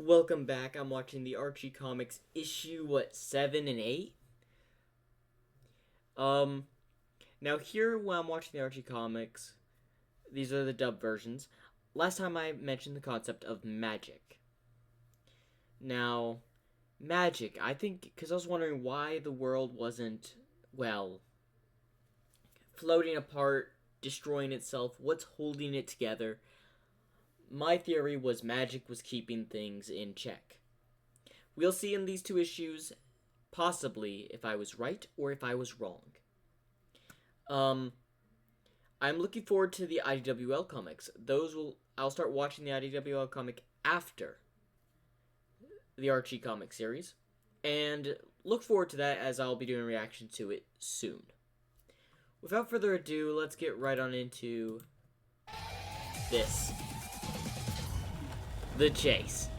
Welcome back. I'm watching the Archie comics issue 7 and 8. Now here when I'm watching the Archie comics, these are the dub versions. Last time I mentioned the concept of magic. Now, magic, I think, because I was wondering why the world wasn't, well, floating apart, destroying itself, what's holding it together. My theory was magic was keeping things in check. We'll see in these two issues, possibly, if I was right or if I was wrong. I'm looking forward to the IDWL comics. I'll start watching the IDWL comic after the Archie comic series, and look forward to that as I'll be doing a reaction to it soon. Without further ado, let's get right on into this. The chase.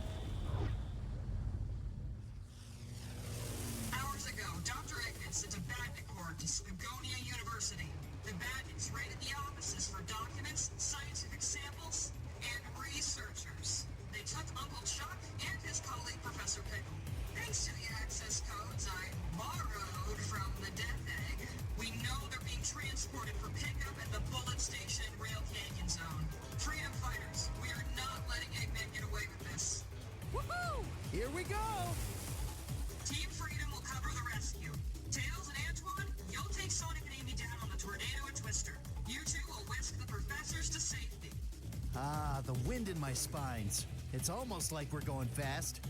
Hours ago, Dr. Eggman sent a Badnik Corps to Sligonia University. The Badniks raided the offices for documents, scientific samples, and researchers. They took Uncle Chuck and his colleague Professor Pickle. Thanks to the access codes I borrowed from the Death Egg, we know they're being transported for pickup at the Bullet Station Rail Canyon Zone. Freedom fighters, we are not letting Eggman get away with this. Woohoo! Here we go! Team Freedom will cover the rescue. Tails and Antoine, you'll take Sonic and Amy down on the Tornado and Twister. You two will whisk the professors to safety. Ah, the wind in my spines. It's almost like we're going fast.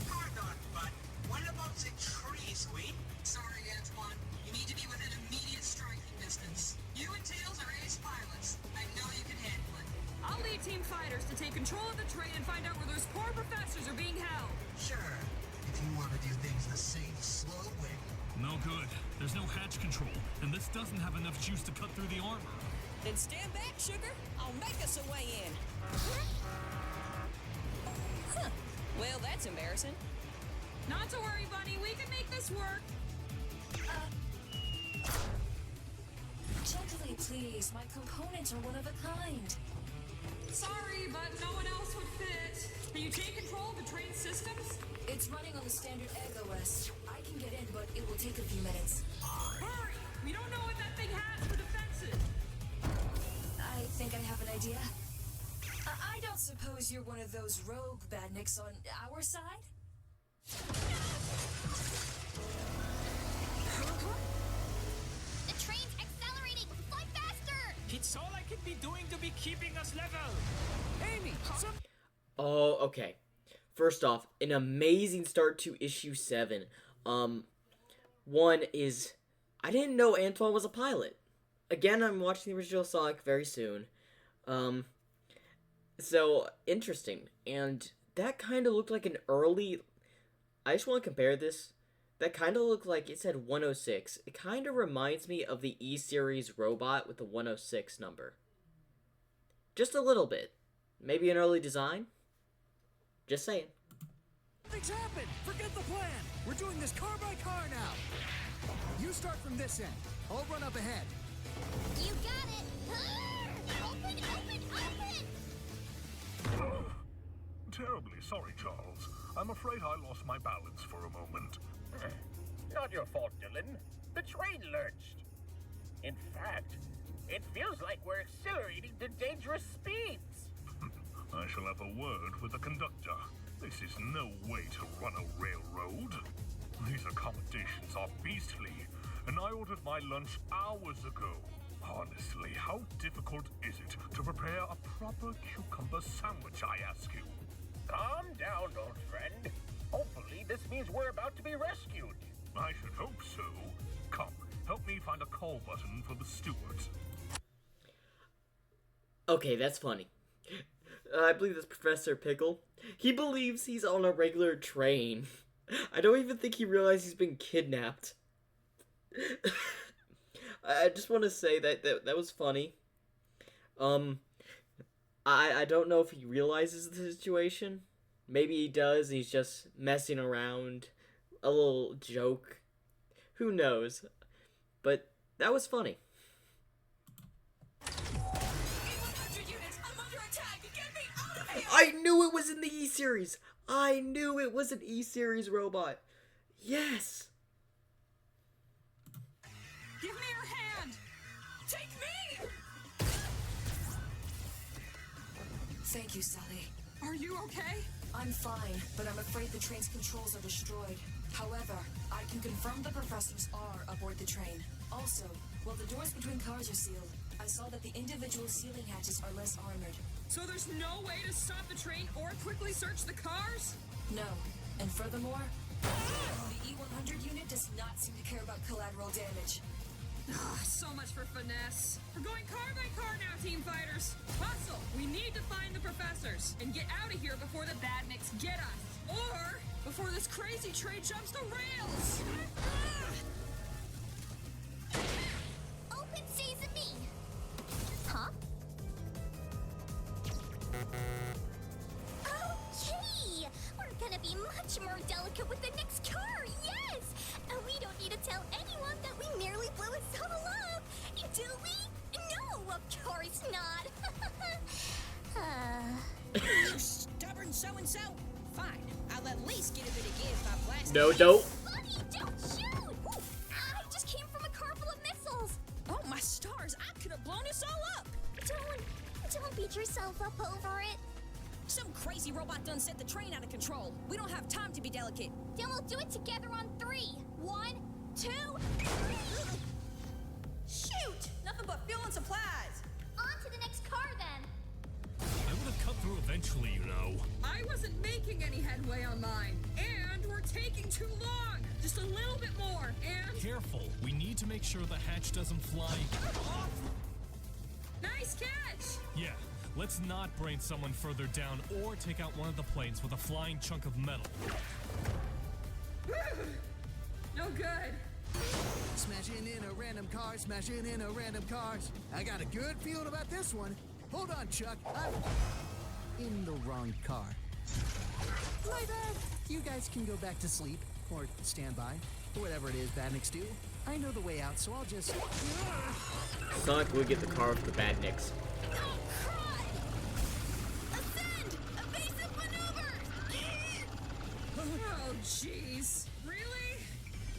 Pardon, but what about the trees, we? Sorry, Antoine. You need to be within immediate striking distance. You and Tails are ace pilots. I know you can handle it. I'll lead Team Fighters to take control of the train and find out where those poor professors are being held. Sure. If you want to do things the safe, slow way. No good. There's no hatch control, and this doesn't have enough juice to cut through the armor. Then stand back, sugar. I'll make us a way in. Huh. Well, that's embarrassing. Not to worry, Bunny. We can make this work. Gently, please. My components are one of a kind. Sorry, but no one else would fit. Can you take control of the train systems? It's running on the standard Egg OS. I can get in, but it will take a few minutes. Hurry! We don't know what that thing has for defenses. I think I have an idea. I don't suppose you're one of those rogue badniks on our side? The train's accelerating! Fly faster! It's all I can be doing to be keeping us level. Amy, Oh, okay. First off, an amazing start to issue 7. One is, I didn't know Antoine was a pilot. Again, I'm watching the original Sonic very soon. So, interesting. And that kind of looked like an early... I just want to compare this. That kind of looked like it said 106. It kind of reminds me of the E-Series robot with the 106 number. Just a little bit. Maybe an early design? Just saying. Things happen! Forget the plan! We're doing this car by car now! You start from this end. I'll run up ahead. You got it! Open, open, open! Terribly sorry, Charles. I'm afraid I lost my balance for a moment. Not your fault, Dylan. The train lurched. In fact, it feels like we're accelerating to dangerous speeds. I shall have a word with the conductor. This is no way to run a railroad. These accommodations are beastly, and I ordered my lunch hours ago. Honestly, how difficult is it to prepare a proper cucumber sandwich, I ask you? Calm down, old friend. Hopefully, this means we're about to be rescued. I should hope so. Come, help me find a call button for the steward. Okay, that's funny. I believe that's Professor Pickle. He believes he's on a regular train. I don't even think he realizes he's been kidnapped. I just want to say that was funny. I don't know if he realizes the situation. Maybe he does, he's just messing around. A little joke. Who knows? But that was funny. I knew it was in the E-Series! I knew it was an E-Series robot! Yes! Give me your hand! Take me! Thank you, Sally. Are you okay? I'm fine, but I'm afraid the train's controls are destroyed. However, I can confirm the professors are aboard the train. Also, while the doors between cars are sealed, I saw that the individual sealing hatches are less armored. So there's no way to stop the train or quickly search the cars? No. And furthermore, the E-100 unit does not seem to care about collateral damage. So much for finesse. We're going car by car now, team fighters. Hustle! We need to find the professors and get out of here before the badniks get us. Or before this crazy train jumps the rails. Open sesame! Huh? Okay! We're gonna be much more delicate with the next car, yes! And we don't need to tell anyone that we merely blew a solo up, do we? No, of course not! You stubborn so-and-so? Fine, I'll at least get a bit of give by blasting. No, don't. Buddy, don't shoot! I just came from a car full of missiles! Oh, my stars, I could have blown us all up! Don't beat yourself up over it. Some crazy robot done set the train out of control. We don't have time to be delicate. Then we'll do it together on 3. 1, 2... Shoot! Nothing but fuel and supplies! On to the next car, then. I would have cut through eventually, you know. I wasn't making any headway on mine. And we're taking too long. Just a little bit more. And... Careful. We need to make sure the hatch doesn't fly off. Nice catch! Yeah, let's not brain someone further down or take out one of the planes with a flying chunk of metal. No good. Smashing in a random car, smashing in a random cars. I got a good feeling about this one. Hold on, Chuck. I'm in the wrong car. My bad. You guys can go back to sleep or stand by or whatever it is badniks do. I know the way out, so I'll just... Sonic will get the car with the badniks. Don't cry! Ascend! Evasive maneuver! Oh, jeez. Really?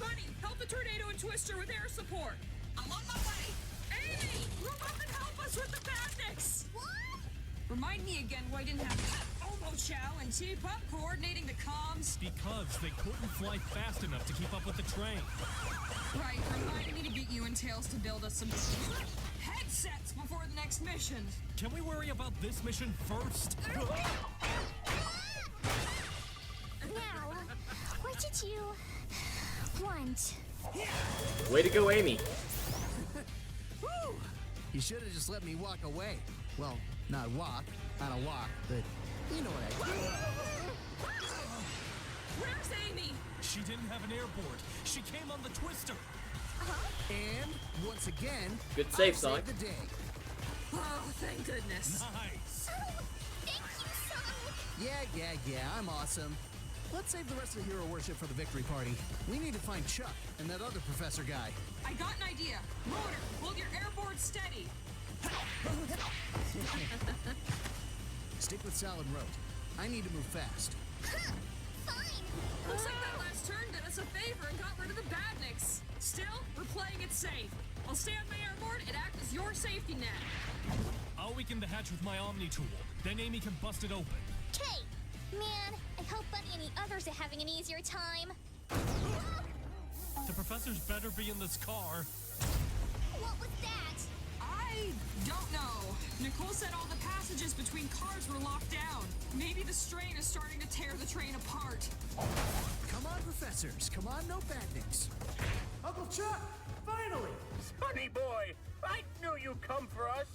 Bunny, help the Tornado and Twister with air support. I'm on my way. Amy, move up and help us with the badniks. What? Remind me again why I didn't have Omo Chow and T-Pup coordinating the comms. Because they couldn't fly fast enough to keep up with the train. Right, remind me to get you and Tails to build us some headsets before the next mission. Can we worry about this mission first? Now, what did you want? Way to go, Amy. Woo! You should have just let me walk away. Well, not walk, on a walk, but you know what I mean. Where's Amy? She didn't have an airboard. She came on the Twister. And once again, Good save, I Sonic. saved the day. Oh, thank goodness. Nice. Thank you, Sonic! Yeah, I'm awesome. Let's save the rest of the hero worship for the victory party. We need to find Chuck and that other professor guy. I got an idea. Motor, hold your airboard steady. Stick with solid road. I need to move fast. Fine! Looks like that last turn did us a favor and got rid of the badniks. Still, we're playing it safe. I'll stay on my airboard and act as your safety net. I'll weaken the hatch with my Omni tool. Then Amy can bust it open. Okay! Man, I hope Bunny and the others are having an easier time. The professors better be in this car. What was that? I don't know. Nicole said all the passages between cars were locked down. Maybe the strain is starting to tear the train apart. Come on, professors. Come on, no badniks. Uncle Chuck! Finally! Sonny boy, I knew you'd come for us.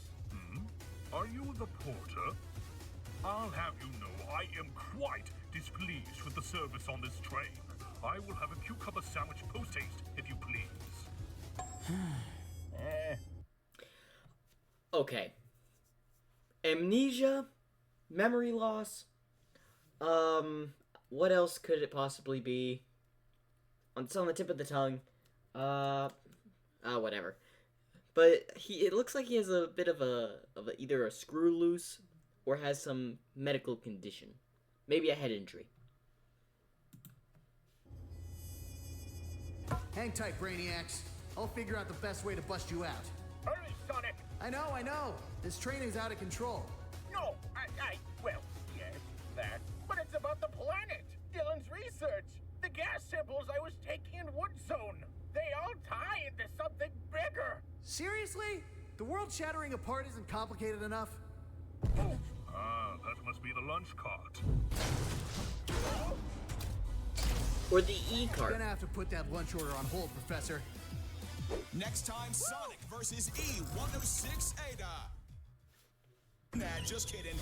Are you the porter? I'll have you know I am quite displeased with the service on this train. I will have a cucumber sandwich post-haste, if you please. Okay. Amnesia, memory loss. What else could it possibly be? It's on the tip of the tongue. Whatever. But it looks like he has a bit of either a screw loose or has some medical condition. Maybe a head injury. Hang tight, Brainiacs. I'll figure out the best way to bust you out. Hurry, Sonic! I know. This train is out of control. No, well, yes, that. But it's about the planet. Dylan's research. The gas samples I was taking in Wood Zone. They all tie into something bigger. Seriously? The world shattering apart isn't complicated enough? Ah, that must be the lunch cart. Or the E-cart. Gonna have to put that lunch order on hold, Professor. Next time, Sonic versus E106 Ada. Nah, just kidding.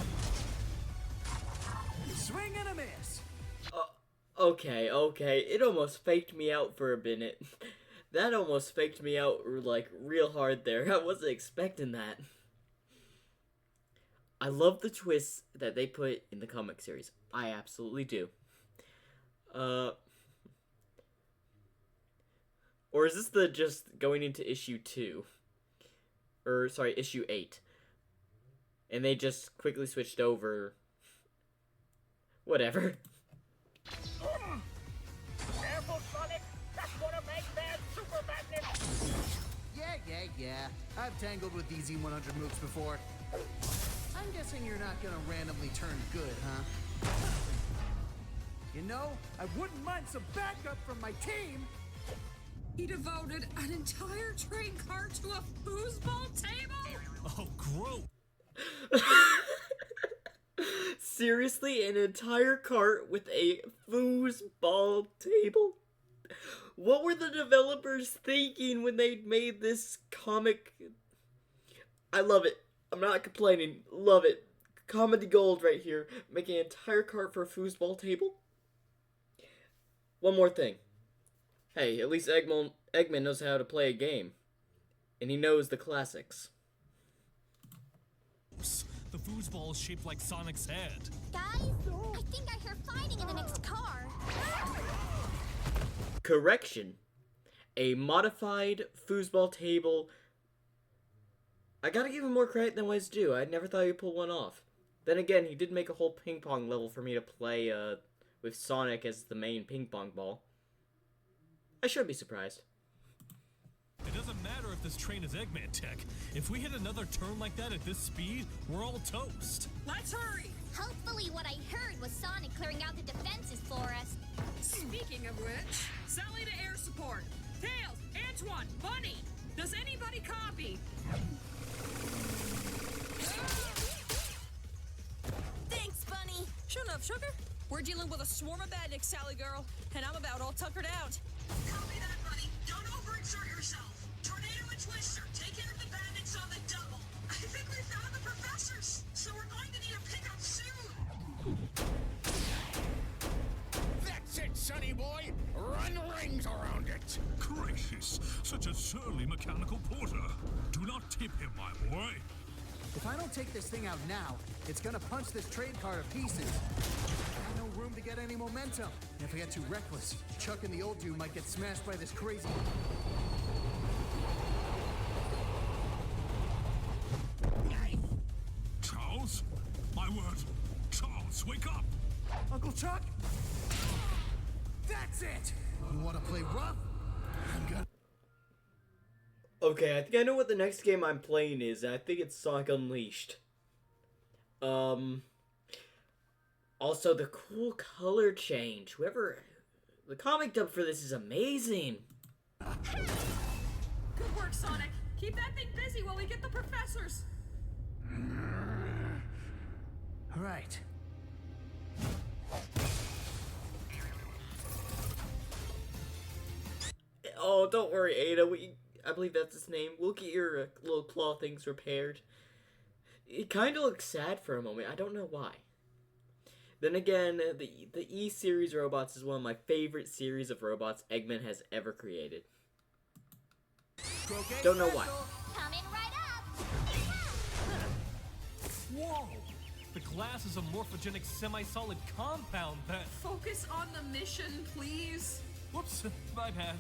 Swing and a miss. Okay. It almost faked me out for a minute. That almost faked me out, like, real hard there. I wasn't expecting that. I love the twists that they put in the comic series. I absolutely do. Or is this the just going into issue 2? Or, sorry, issue 8. And they just quickly switched over. Whatever. Careful, Sonic! That's gonna make that super magnet! Yeah. I've tangled with these E100 moves before. I'm guessing you're not gonna randomly turn good, huh? You know, I wouldn't mind some backup from my team. He devoted an entire train car to a foosball table? Oh, gross. Seriously, an entire cart with a foosball table? What were the developers thinking when they made this comic? I love it. I'm not complaining. Love it. Comedy gold right here. Making an entire cart for a foosball table? One more thing. Hey, at least Eggman knows how to play a game. And he knows the classics. The foosball is shaped like Sonic's head. Guys, I think I hear fighting in the next car. Correction. A modified foosball table. I gotta give him more credit than was due. I never thought he'd pull one off. Then again, he did make a whole ping pong level for me to play with Sonic as the main ping pong ball. I should be surprised. It doesn't matter if this train is Eggman tech. If we hit another turn like that at this speed, we're all toast. Let's hurry! Hopefully what I heard was Sonic clearing out the defenses for us. Speaking of which, Sally to air support. Tails, Antoine, Bunny, does anybody copy? Thanks, Bunny. Shut up, sugar. We're dealing with a swarm of badniks, Sally girl, and I'm about all tuckered out. Copy that, buddy. Don't overexert yourself. Tornado and Twister, take care of the bandits on the double. I think we found the professors, so we're going to need a pickup soon. That's it, sonny boy. Run rings around it. Gracious, such a surly mechanical porter. Do not tip him, my boy. If I don't take this thing out now, it's gonna punch this trade car to pieces. No room to get any momentum. And if I get too reckless, Chuck and the old dude might get smashed by this crazy... Charles? My word. Charles, wake up! Uncle Chuck? That's it! You wanna play rough? I'm gonna... Okay, I think I know what the next game I'm playing is. I think it's Sonic Unleashed. Also, the cool color change. The comic dub for this is amazing. Good work, Sonic. Keep that thing busy while we get the professors. All right. Oh, don't worry, Ada. I believe that's his name. We'll get your little claw things repaired. It kind of looks sad for a moment. I don't know why. Then again, the E-Series robots is one of my favorite series of robots Eggman has ever created. Don't know why. Coming right up. Whoa! The glass is a morphogenic semi-solid compound that... Focus on the mission, please. Whoops, my bad.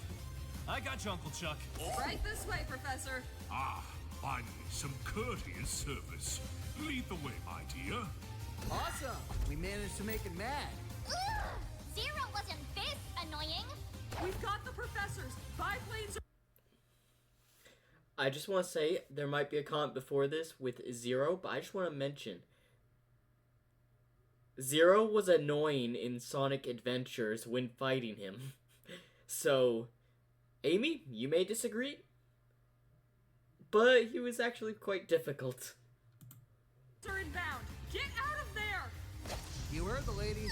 I got you, Uncle Chuck. Right this way, Professor. Ah, finally, some courteous service. Lead the way, my dear. Awesome! We managed to make it mad. Ugh! Zero wasn't this annoying. We've got the professors. Biplanes are... I just want to say there might be a comment before this with Zero, but I just want to mention Zero was annoying in Sonic Adventures when fighting him. So, Amy, you may disagree, but he was actually quite difficult. are inbound. Get out of there! You heard the lady.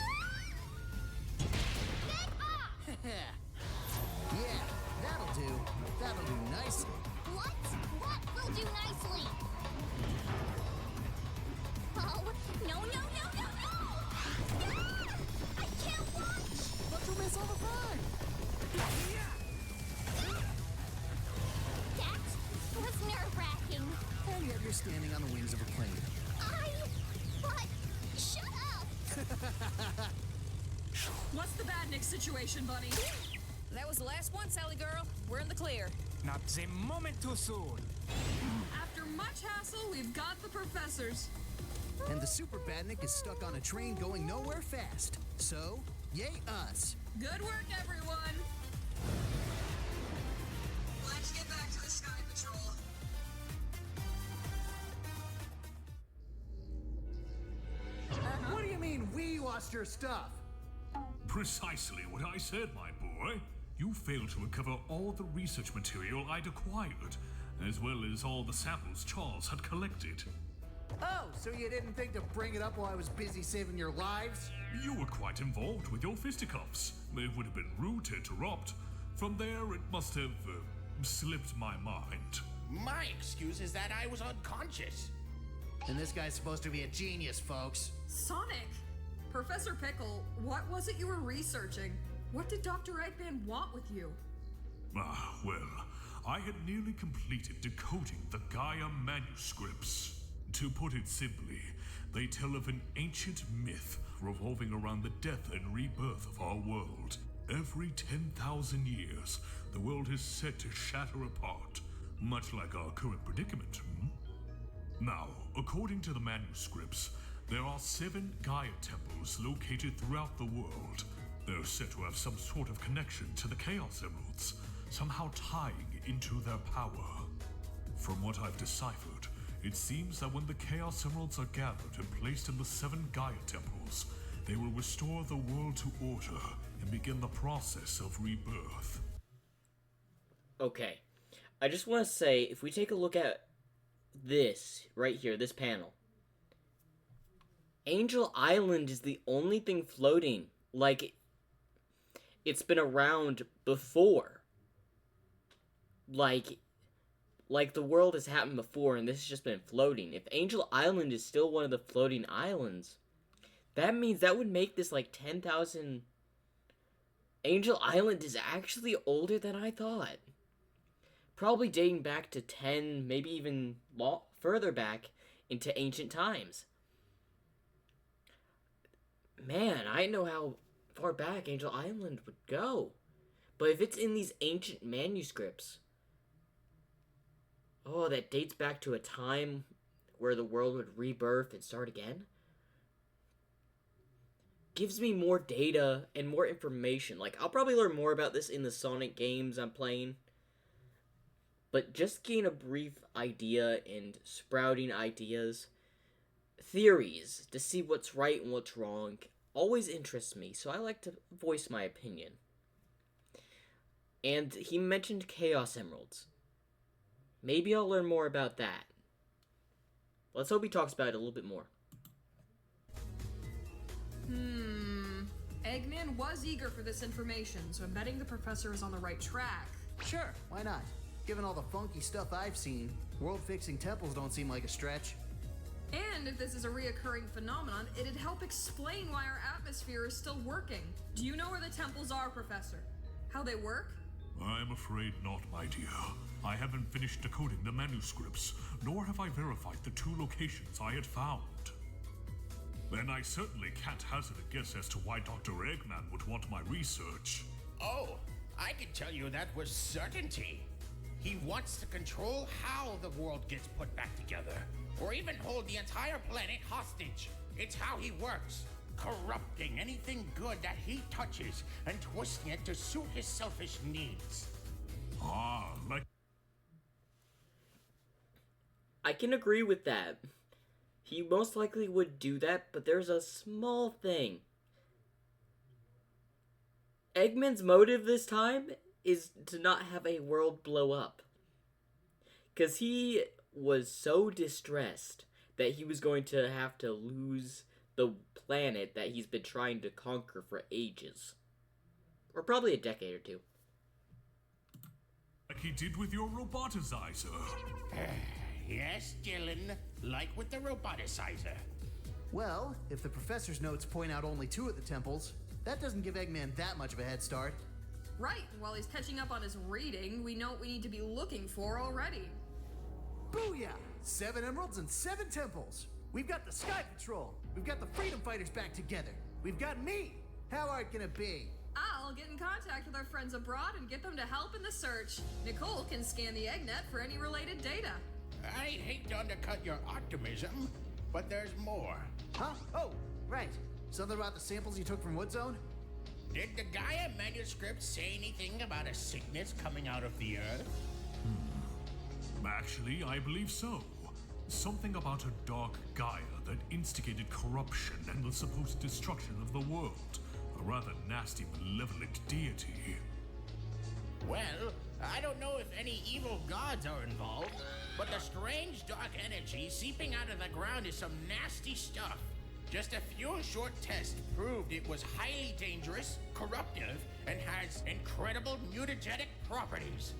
Get off! Yeah, that'll do. That'll do nicely. What? What will do nicely? Oh, no, no, no, no, no! Ah! I can't watch! But you'll miss all the fun. That was nerve-wracking. And yet you're standing on the wings of a plane. But shut up! What's the Badnik situation, Bunny? That was the last one, Sally girl. We're in the clear. Not a moment too soon. After much hassle, we've got the professors. And the Super Badnik is stuck on a train going nowhere fast. So, yay us. Good work, everyone. Let's get back to the Sky Patrol. What do you mean we lost your stuff? Precisely what I said, my boy. You failed to recover all the research material I'd acquired, as well as all the samples Charles had collected. Oh, so you didn't think to bring it up while I was busy saving your lives? You were quite involved with your fisticuffs. It would have been rude to interrupt. From there, it must have slipped my mind. My excuse is that I was unconscious. And this guy's supposed to be a genius, folks. Sonic! Professor Pickle, what was it you were researching? What did Dr. Eggman want with you? Ah, well, I had nearly completed decoding the Gaia manuscripts. To put it simply, they tell of an ancient myth revolving around the death and rebirth of our world. Every 10,000 years, the world is set to shatter apart, much like our current predicament. Now, according to the manuscripts, there are 7 Gaia temples located throughout the world. They're said to have some sort of connection to the Chaos Emeralds, somehow tying into their power. From what I've deciphered, it seems that when the Chaos Emeralds are gathered and placed in the 7 Gaia temples, they will restore the world to order and begin the process of rebirth. Okay, I just want to say, if we take a look at this, right here, this panel, Angel Island is the only thing floating. Like, it's been around before. Like the world has happened before, and this has just been floating. If Angel Island is still one of the floating islands, that means that would make this like 10,000... Angel Island is actually older than I thought. Probably dating back to 10, maybe even further back into ancient times. Man, I didn't know how far back Angel Island would go. But if it's in these ancient manuscripts... Oh, that dates back to a time where the world would rebirth and start again? Gives me more data and more information. Like, I'll probably learn more about this in the Sonic games I'm playing. But just gain a brief idea and sprouting ideas, theories, to see what's right and what's wrong, always interests me, so I like to voice my opinion. And he mentioned Chaos Emeralds. Maybe I'll learn more about that. Let's hope he talks about it a little bit more. Eggman was eager for this information, so I'm betting the professor is on the right track. Sure, why not? Given all the funky stuff I've seen, world-fixing temples don't seem like a stretch. And if this is a reoccurring phenomenon, it'd help explain why our atmosphere is still working. Do you know where the temples are, Professor? How they work? I'm afraid not, my dear. I haven't finished decoding the manuscripts, nor have I verified the 2 locations I had found. And I certainly can't hazard a guess as to why Dr. Eggman would want my research. Oh, I can tell you that with certainty. He wants to control how the world gets put back together, or even hold the entire planet hostage. It's how he works, corrupting anything good that he touches and twisting it to suit his selfish needs. Ah, like... I can agree with that. He most likely would do that, but there's a small thing. Eggman's motive this time is to not have a world blow up. Because he was so distressed that he was going to have to lose the planet that he's been trying to conquer for ages. Or probably a decade or two. Like he did with your roboticizer. Yes, Dylan, like with the roboticizer. Well, if the professor's notes point out only 2 of the temples, that doesn't give Eggman that much of a head start. Right, while he's catching up on his reading, we know what we need to be looking for already. Booyah! 7 emeralds and 7 temples. We've got the Sky Patrol. We've got the Freedom Fighters back together. We've got me. How hard can it be? I'll get in contact with our friends abroad and get them to help in the search. Nicole can scan the Eggnet for any related data. I'd hate to undercut your optimism, but there's more. Huh? Oh, right. Something about the samples you took from Wood Zone? Did the Gaia manuscript say anything about a sickness coming out of the earth? Actually, I believe so. Something about a dark Gaia that instigated corruption and the supposed destruction of the world. A rather nasty, malevolent deity. Well, I don't know if any evil gods are involved, but the strange dark energy seeping out of the ground is some nasty stuff. Just a few short tests proved it was highly dangerous, corruptive, and has incredible mutagenic properties.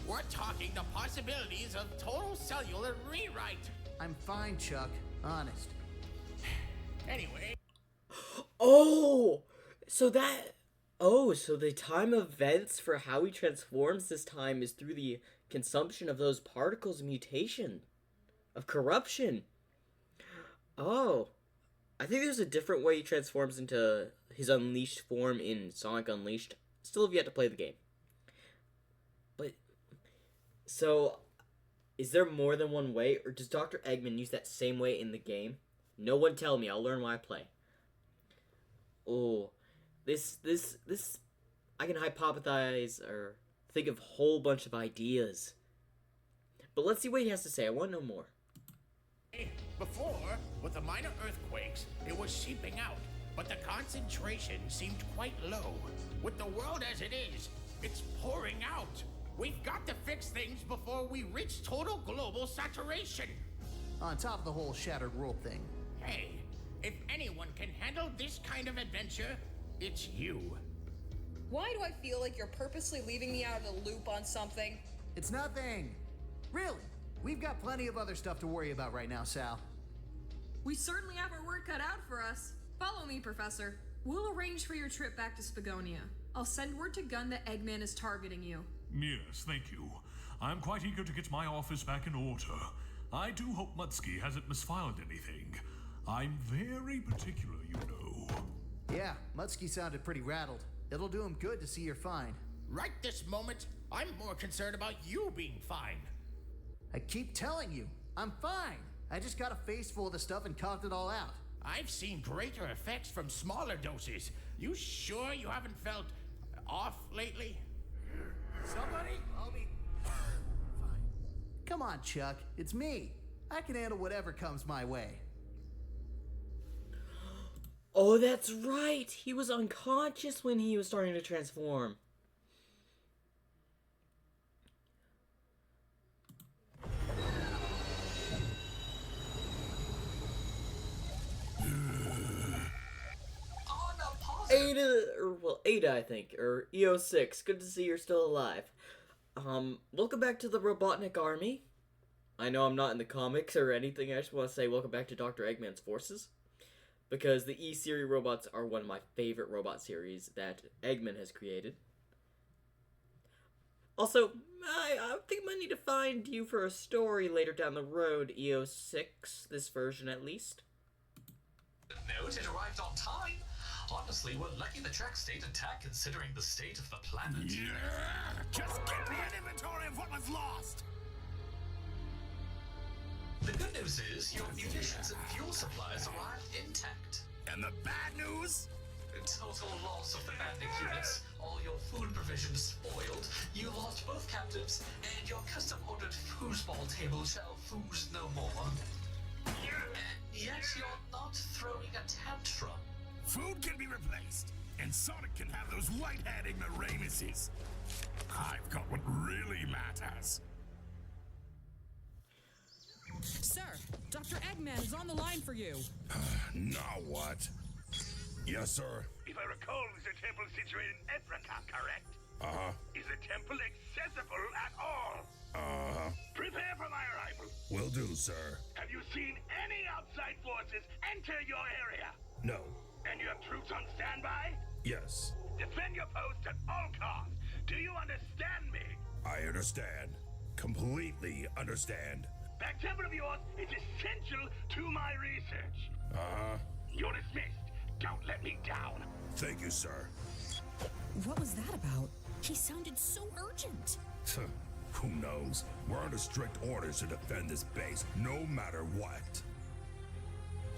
We're talking the possibilities of total cellular rewrite. I'm fine, Chuck. Honest. Anyway. So the time events for how he transforms this time is through the consumption of those particles of mutation, of corruption. Oh, I think there's a different way he transforms into his unleashed form in Sonic Unleashed. Still have yet to play the game. But, so, is there more than one way, or does Dr. Eggman use that same way in the game? No one tell me, I'll learn when I play. Oh, this, I can hypothesize, or think of a whole bunch of ideas. But let's see what he has to say, I want to know more. Before, with the minor earthquakes, it was seeping out, but the concentration seemed quite low. With the world as it is, it's pouring out. We've got to fix things before we reach total global saturation. On top of the whole shattered world thing. Hey, if anyone can handle this kind of adventure, it's you. Why do I feel like you're purposely leaving me out of the loop on something? It's nothing. Really, we've got plenty of other stuff to worry about right now, Sal. We certainly have our work cut out for us. Follow me, Professor. We'll arrange for your trip back to Spagonia. I'll send word to Gun that Eggman is targeting you. Yes, thank you. I'm quite eager to get my office back in order. I do hope Mutsky hasn't misfiled anything. I'm very particular, you know. Yeah, Mutsky sounded pretty rattled. It'll do him good to see you're fine. Right this moment, I'm more concerned about you being fine. I keep telling you, I'm fine. I just got a face full of the stuff and coughed it all out. I've seen greater effects from smaller doses. You sure you haven't felt off lately? Somebody? I'll be... Fine. Come on, Chuck. It's me. I can handle whatever comes my way. Oh, that's right! He was unconscious when he was starting to transform. Ada, I think, or EO6. Good to see you're still alive. Welcome back to the Robotnik Army. I know I'm not in the comics or anything, I just want to say welcome back to Dr. Eggman's forces. Because the E-Series robots are one of my favorite robot series that Eggman has created. Also, I think I might need to find you for a story later down the road, EO6, this version at least. Note, it arrived on time. Honestly. Honestly, we're lucky the track stayed intact considering the state of the planet. Yeah! Just get me an inventory of what was lost! The good news is your munitions and fuel supplies arrived intact. And the bad news? Total loss of the banding units, all your food provisions spoiled, you lost both captives, and your custom-ordered foosball table shall foos no more. And yet you're not throwing a tantrum. Food can be replaced, and Sonic can have those white-haired ignoramuses. I've got what really matters. Sir, Dr. Eggman is on the line for you. Now what? Yes, sir. If I recall, the temple situated in Africa, correct? Uh-huh. Is the temple accessible at all? Uh-huh. Prepare for my arrival. Will do, sir. Have you seen any outside forces enter your area? No. And you have troops on standby? Yes. Defend your post at all costs. Do you understand me? I understand. Completely understand. That temple of yours is essential to my research. Uh-huh. You're dismissed. Don't let me down. Thank you, sir. What was that about? He sounded so urgent. Who knows? We're under strict orders to defend this base, no matter what.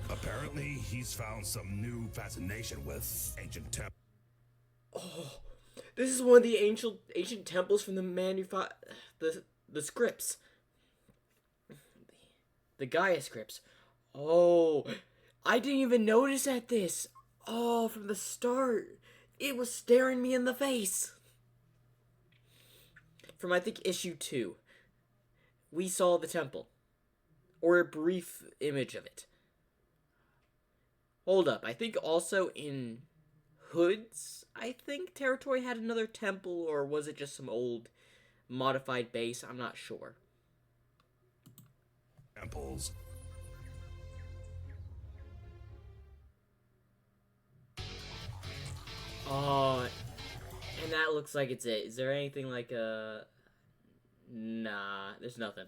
Apparently, he's found some new fascination with ancient temples. Oh, this is one of the ancient temples from the the scripts. The Gaia scripts. Oh, I didn't even notice at this. Oh, from the start. It was staring me in the face. From, I think, issue 2. We saw the temple. Or a brief image of it. Hold up. I think also in Hood's, territory had another temple. Or was it just some old modified base? I'm not sure. Temples. Oh, and that looks like it's it. Is there anything like a... Nah, there's nothing.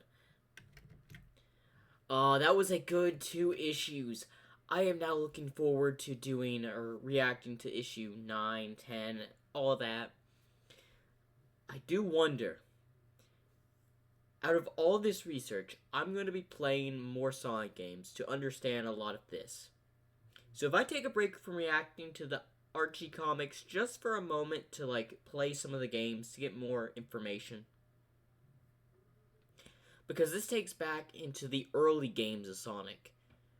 Oh, that was a good 2 issues. I am now looking forward to doing or reacting to issue 9, 10, all of that. I do wonder, out of all this research, I'm going to be playing more Sonic games to understand a lot of this. So if I take a break from reacting to the Archie comics just for a moment to play some of the games to get more information, because this takes back into the early games of Sonic,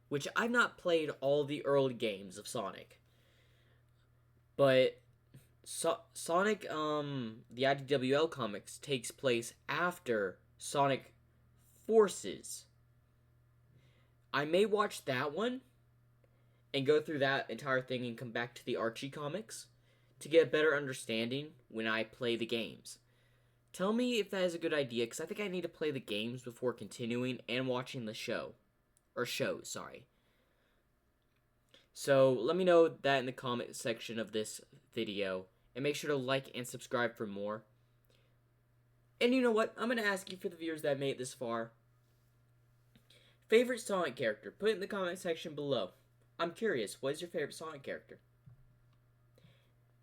which I've not played all the early games of Sonic, but Sonic the IDWL comics takes place after Sonic Forces. I may watch that one and go through that entire thing and come back to the Archie comics to get a better understanding when I play the games. Tell me if that is a good idea, because I think I need to play the games before continuing and watching the show. Or shows, sorry. So, let me know that in the comment section of this video, and make sure to like and subscribe for more. And you know what? I'm going to ask you, for the viewers that made it this far, favorite Sonic character? Put it in the comment section below. I'm curious, what is your favorite Sonic character?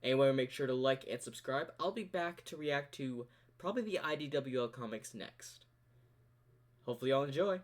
Anyway, make sure to like and subscribe. I'll be back to react to probably the IDWL comics next. Hopefully y'all enjoy.